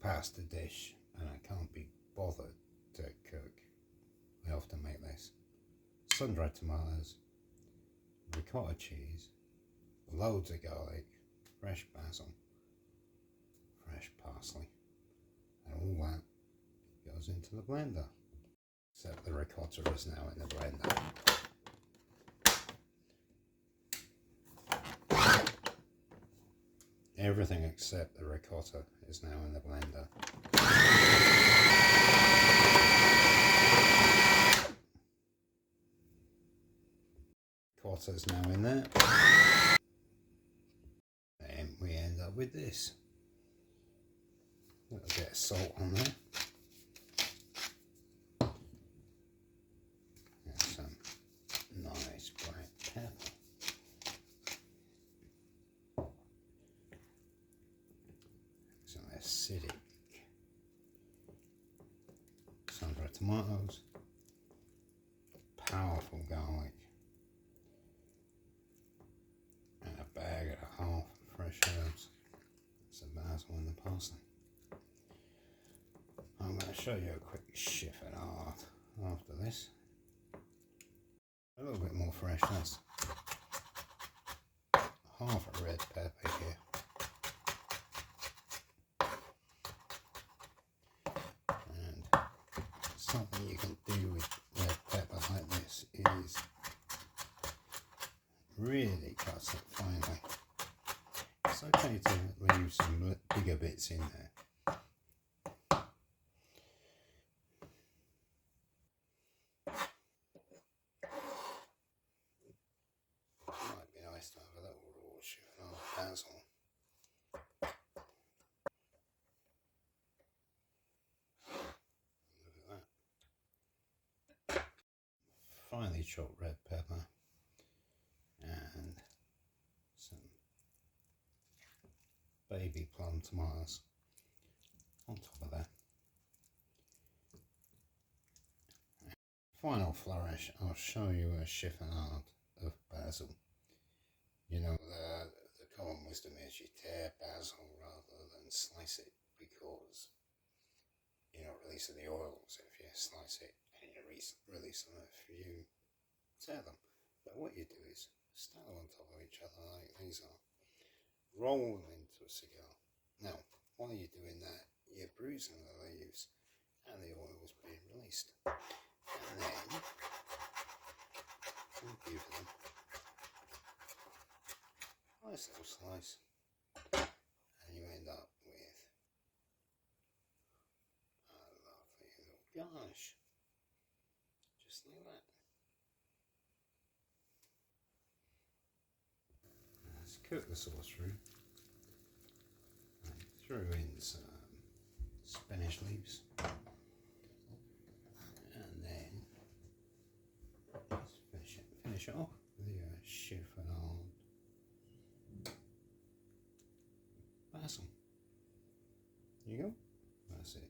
past the dish and I can't be bothered to cook, I often make this. Sun-dried tomatoes, ricotta cheese, loads of garlic, fresh basil, fresh parsley, and all that goes into the blender. Except the ricotta is now in the blender. Everything except the ricotta is now in the blender. Ricotta is now in there. And we end up with this. A little bit of salt on there. And some nice black pepper. Some acidic sun-dried tomatoes. Powerful garlic. And a bag and a half of fresh herbs. Some basil and the parsley. I'm going to show you a quick chef at art after this. A little bit more freshness. Half a red pepper here. And something you can do with red pepper like this is really cuts it finely. It's okay to leave some bigger bits in there. Might be nice to have a little raw chiffonade basil. Look at that. Finely chopped red pepper and some baby plum tomatoes on top of that. Final flourish, I'll show you a chiffonade of basil. You know, the common wisdom is you tear basil rather than slice it because you're not releasing the oils if you slice it and you release them if you tear them. But what you do is stack them on top of each other like these are. Roll them into a cigar. Now, while you're doing that, you're bruising the leaves and the oil is being released. And then you give them a nice little slice and you end up with a lovely little garnish. Just like that. Let's cook the sauce through. I threw in some spinach leaves. And then let's finish it off with the chiffonade basil. There you go. That's it.